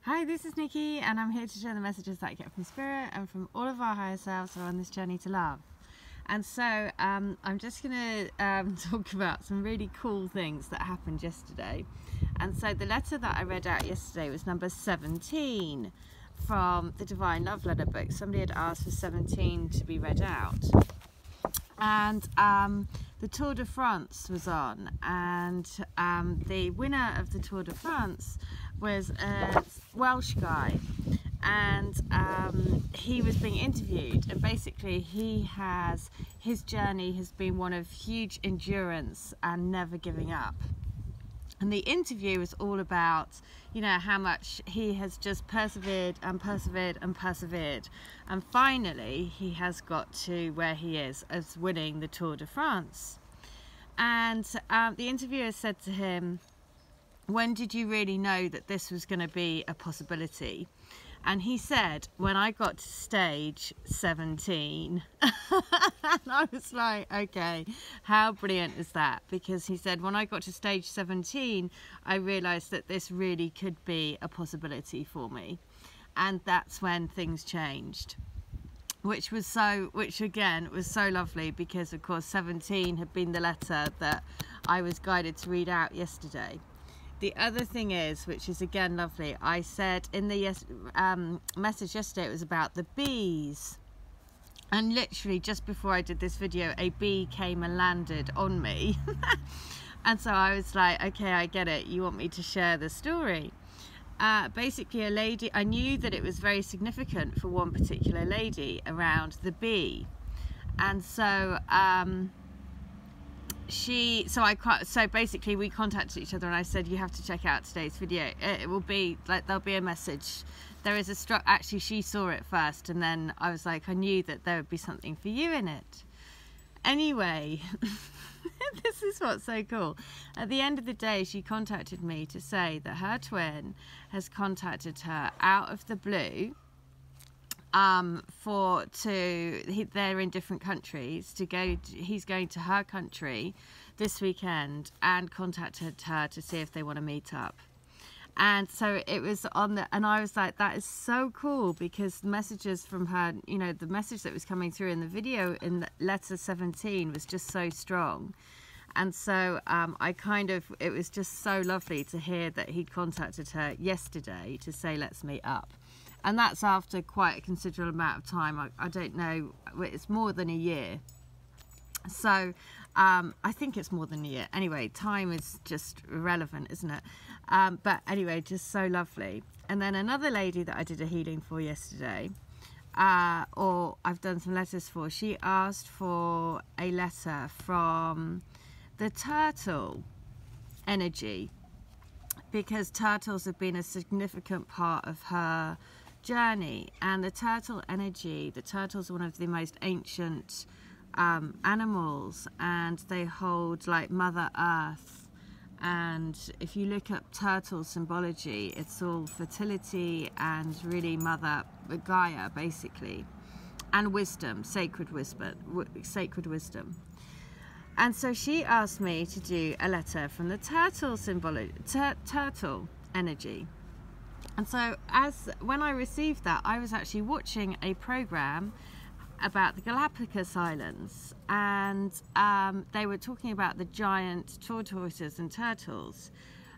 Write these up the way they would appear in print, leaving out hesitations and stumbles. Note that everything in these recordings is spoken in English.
Hi, this is Nikki, and I'm here to share the messages that I get from Spirit and from all of our higher selves who are on this journey to love. And so I'm just going to talk about some really cool things that happened yesterday. And so the letter that I read out yesterday was number 17 from the Divine Love Letter book. Somebody had asked for 17 to be read out. And the Tour de France was on, and the winner of the Tour de France was a Welsh guy, and he was being interviewed, and basically his journey has been one of huge endurance and never giving up. And the interview was all about, you know, how much he has just persevered and persevered and persevered. And finally, he has got to where he is as winning the Tour de France. And the interviewer said to him, when did you really know that this was going to be a possibility? And he said, when I got to stage 17. And I was like, okay, how brilliant is that? Because he said, when I got to stage 17, I realised that this really could be a possibility for me. And that's when things changed. Which again was so lovely, because of course 17 had been the letter that I was guided to read out yesterday. The other thing is, which is again lovely, I said in the message yesterday, it was about the bees. And literally just before I did this video, a bee came and landed on me. And so I was like, okay, I get it. You want me to share the story. Basically a lady, I knew that it was very significant for one particular lady around the bee. And so so basically we contacted each other, and I said, you have to check out today's video. It will be like, there'll be a message. There is a actually she saw it first, and then I was like, I knew that there would be something for you in it. Anyway, this is what's so cool. At the end of the day, she contacted me to say that her twin has contacted her out of the blue. They're in different countries to go. He's going to her country this weekend, and contacted her to see if they want to meet up. And so it was and I was like, that is so cool, because the messages from her, you know, the message that was coming through in the video in the letter 17 was just so strong. And so it was just so lovely to hear that he'd contacted her yesterday to say, let's meet up. And that's after quite a considerable amount of time. I don't know, it's more than a year. So I think it's more than a year. Anyway, time is just irrelevant, isn't it? But anyway, just so lovely. And then another lady that I did a healing for yesterday, or I've done some letters for, she asked for a letter from the turtle energy, because turtles have been a significant part of her journey. And the turtle energy, the turtles are one of the most ancient animals, and they hold like Mother Earth. And if you look up turtle symbology, it's all fertility and really Mother Gaia, basically, and wisdom, sacred wisdom. And so she asked me to do a letter from the turtle turtle energy. And so when I received that, I was actually watching a program about the Galapagos Islands, and they were talking about the giant tortoises and turtles,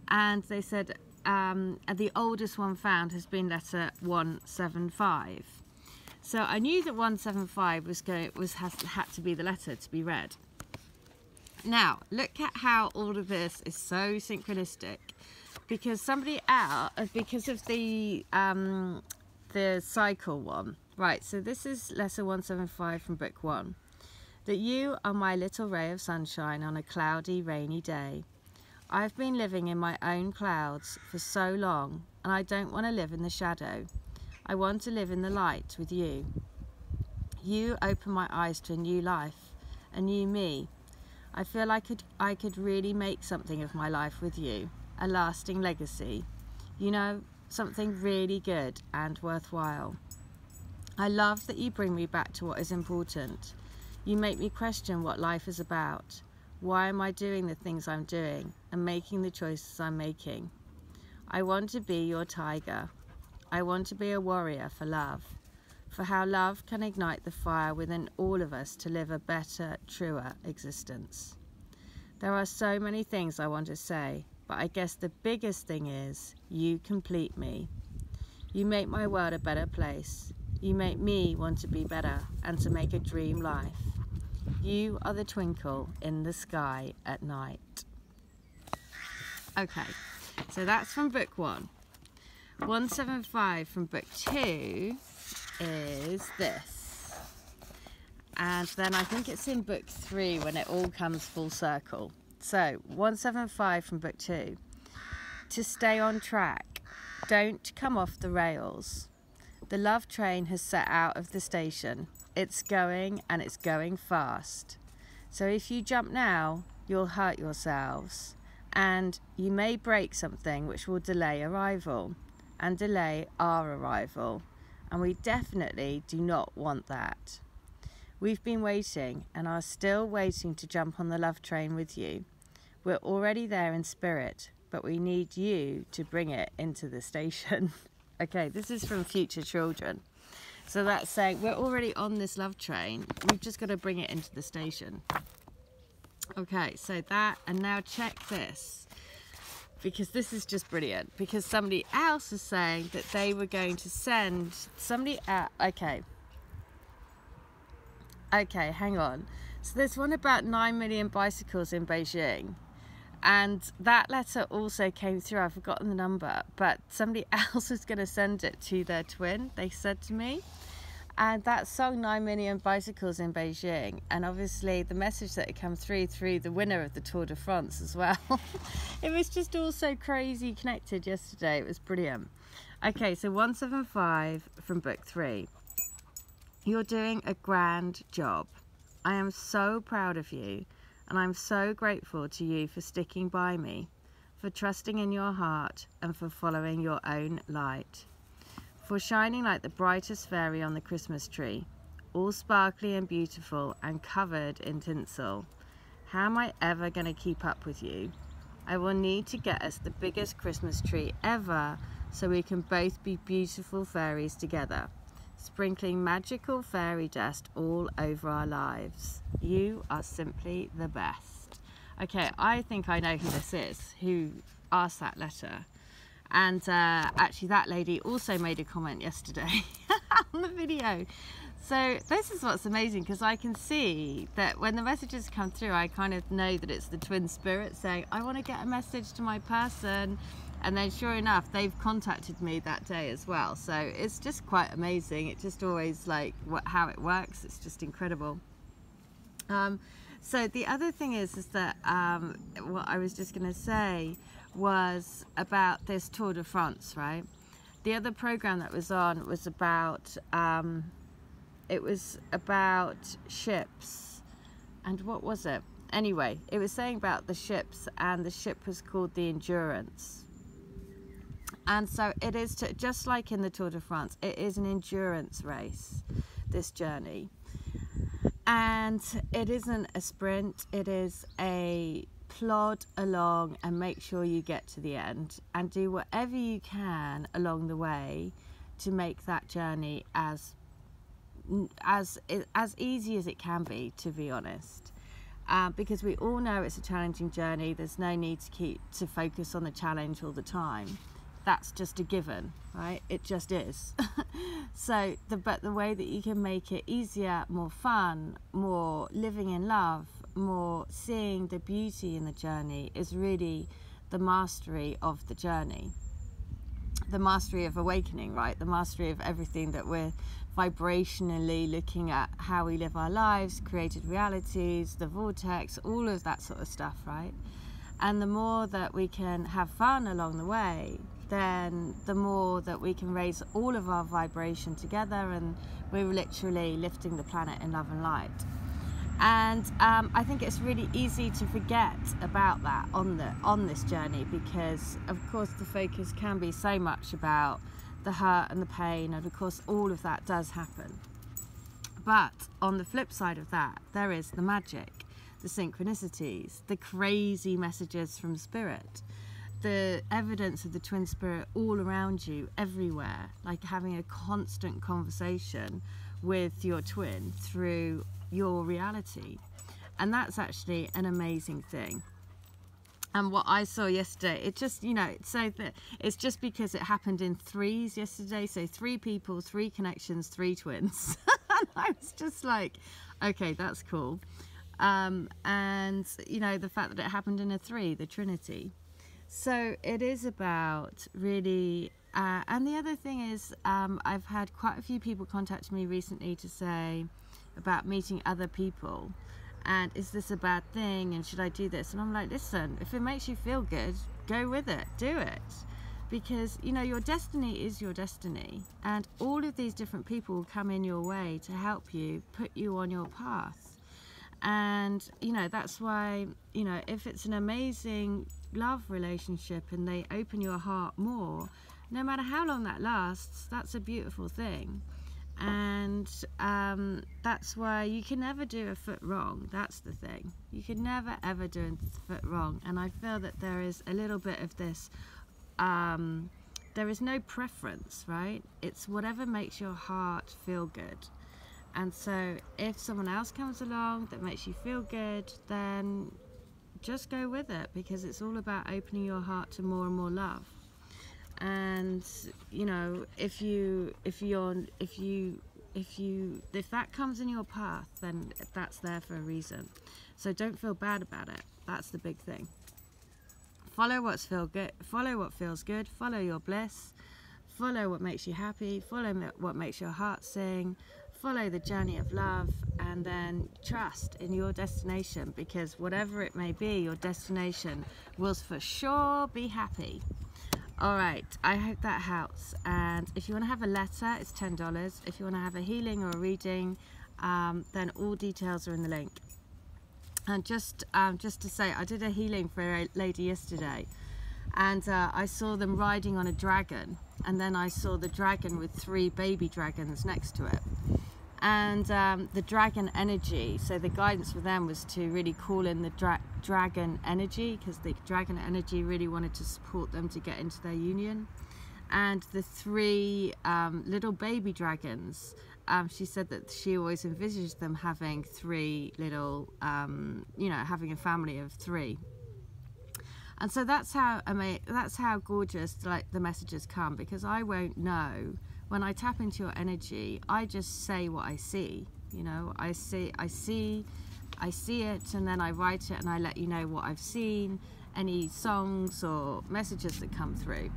and they said the oldest one found has been letter 175. So I knew that 175 had to be the letter to be read. Now look at how all of this is so synchronistic, because because of the cycle one. Right, so this is letter 175 from book 1. That you are my little ray of sunshine on a cloudy, rainy day. I've been living in my own clouds for so long, and I don't want to live in the shadow. I want to live in the light with you. You open my eyes to a new life, a new me. I feel like I could really make something of my life with you, a lasting legacy. You know, something really good and worthwhile. I love that you bring me back to what is important. You make me question what life is about. Why am I doing the things I'm doing and making the choices I'm making? I want to be your tiger. I want to be a warrior for love, for how love can ignite the fire within all of us to live a better, truer existence. There are so many things I want to say, but I guess the biggest thing is, you complete me. You make my world a better place. You make me want to be better and to make a dream life. You are the twinkle in the sky at night. Okay, so that's from book 1. 175 from book 2 is this. And then I think it's in book 3 when it all comes full circle. So 175 from book 2. To stay on track. Don't come off the rails. The love train has set out of the station. It's going, and it's going fast. So if you jump now, you'll hurt yourselves. And you may break something which will delay arrival. And delay our arrival. And we definitely do not want that. We've been waiting and are still waiting to jump on the love train with you. We're already there in spirit, but we need you to bring it into the station. Okay, this is from Future Children. So that's saying we're already on this love train. We've just got to bring it into the station. Okay, so that, and now check this. Because this is just brilliant. Because somebody else is saying that they were going to send somebody out. Okay, hang on. So there's one about 9 million bicycles in Beijing. And that letter also came through. I've forgotten the number. But somebody else was going to send it to their twin, they said to me. And that song, 9 million bicycles in Beijing. And obviously the message that had come through the winner of the Tour de France as well. It was just all so crazy connected yesterday. It was brilliant. Okay, so 175 from book 3. You're doing a grand job. I am so proud of you. And I'm so grateful to you for sticking by me, for trusting in your heart, and for following your own light. For shining like the brightest fairy on the Christmas tree, all sparkly and beautiful and covered in tinsel. How am I ever going to keep up with you? I will need to get us the biggest Christmas tree ever so we can both be beautiful fairies together, sprinkling magical fairy dust all over our lives. You are simply the best. Okay, I think I know who this is, who asked that letter. And actually that lady also made a comment yesterday on the video. So this is what's amazing, because I can see that when the messages come through, I kind of know that it's the twin spirit saying, I want to get a message to my person. And then sure enough, they've contacted me that day as well. So it's just quite amazing. It just always like how it works. It's just incredible. So the other thing is that what I was just going to say was about this Tour de France, right? The other program that was on was about ships, and what was it? Anyway, it was saying about the ships, and the ship was called the Endurance. And so it is, just like in the Tour de France, it is an endurance race, this journey. And it isn't a sprint, it is a plod along and make sure you get to the end and do whatever you can along the way to make that journey as easy as it can be to honest. Because we all know it's a challenging journey. There's no need to focus on the challenge all the time. That's just a given, right? It just is. So but the way that you can make it easier, more fun, more living in love, more seeing the beauty in the journey is really the mastery of the journey. The mastery of awakening, right? The mastery of everything that we're vibrationally looking at, how we live our lives, created realities, the vortex, all of that sort of stuff, right? And the more that we can have fun along the way, then the more that we can raise all of our vibration together, and we're literally lifting the planet in love and light. And I think it's really easy to forget about that on this journey, because of course the focus can be so much about the hurt and the pain, and of course all of that does happen. But on the flip side of that, there is the magic, the synchronicities, the crazy messages from spirit, the evidence of the twin spirit all around you, everywhere, like having a constant conversation with your twin through your reality. And that's actually an amazing thing. And what I saw yesterday, it just, you know, so that it's just because it happened in threes yesterday. So 3 people, 3 connections, 3 twins. And I was just like, okay, that's cool. And, you know, the fact that it happened in a 3, the Trinity. So it is about really, and the other thing is, I've had quite a few people contact me recently to say about meeting other people. And is this a bad thing, and should I do this? And I'm like, listen, if it makes you feel good, go with it, do it. Because, you know, your destiny is your destiny, and all of these different people will come in your way to help you, put you on your path. And, you know, that's why, you know, if it's an amazing love relationship and they open your heart more, no matter how long that lasts, that's a beautiful thing. And that's why you can never do a foot wrong. That's the thing. You can never ever do a foot wrong. And I feel that there is a little bit of this, there is no preference, right? It's whatever makes your heart feel good. And so if someone else comes along that makes you feel good, then just go with it, because it's all about opening your heart to more and more love. And, you know, if that comes in your path, then that's there for a reason. So don't feel bad about it. That's the big thing. Follow what feels good, follow your bliss, follow what makes you happy, follow what makes your heart sing, follow the journey of love, and then trust in your destination, because whatever it may be, your destination will for sure be happy. All right, I hope that helps. And if you want to have a letter, it's $10. If you want to have a healing or a reading, then all details are in the link. And just to say, I did a healing for a lady yesterday, and I saw them riding on a dragon, and then I saw the dragon with 3 baby dragons next to it. And the dragon energy, so the guidance for them was to really call in the dragon energy, because the dragon energy really wanted to support them to get into their union. And the 3 little baby dragons, she said that she always envisaged them having 3 little, you know, having a family of 3. And so that's how gorgeous, like, the messages come, because I won't know. When I tap into your energy, I just say what I see. You know, I see it, and then I write it, and I let you know what I've seen, any songs or messages that come through.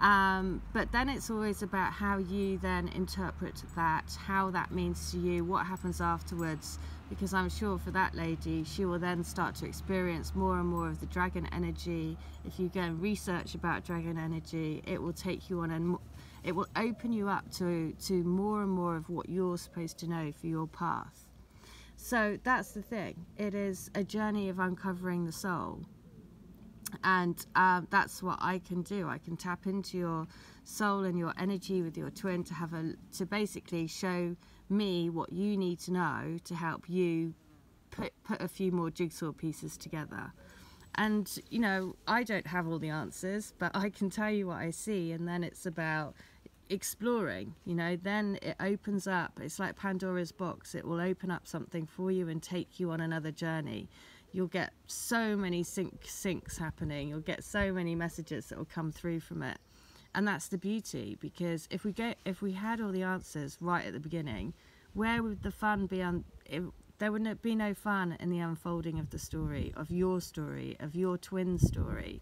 But then it's always about how you then interpret that, how that means to you, what happens afterwards, because I'm sure for that lady, she will then start to experience more and more of the dragon energy. If you go and research about dragon energy, it will take you on, and it will open you up to more and more of what you're supposed to know for your path. So that's the thing. It is a journey of uncovering the soul. And that's what I can do. I can tap into your soul and your energy with your twin to basically show me what you need to know to help you put a few more jigsaw pieces together. And, you know, I don't have all the answers, but I can tell you what I see, and then it's about exploring, you know. Then it opens up. It's like Pandora's box. It will open up something for you and take you on another journey. You'll get so many syncs happening. You'll get so many messages that will come through from it. And that's the beauty, because if we had all the answers right at the beginning, where would the fun be? There would be no fun in the unfolding of the story, of your twin story.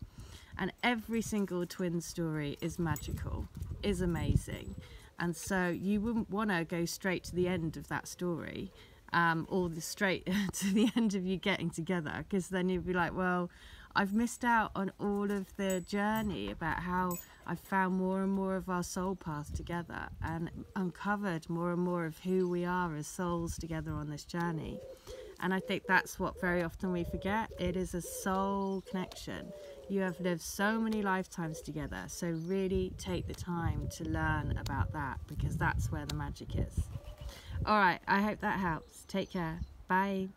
And every single twin story is magical, is amazing. And so you wouldn't want to go straight to the end of that story, or straight to the end of you getting together, because then you'd be like, well, I've missed out on all of the journey about how I've found more and more of our soul path together, and uncovered more and more of who we are as souls together on this journey. And I think that's what very often we forget. It is a soul connection. You have lived so many lifetimes together, so really take the time to learn about that, because that's where the magic is. All right, I hope that helps. Take care. Bye.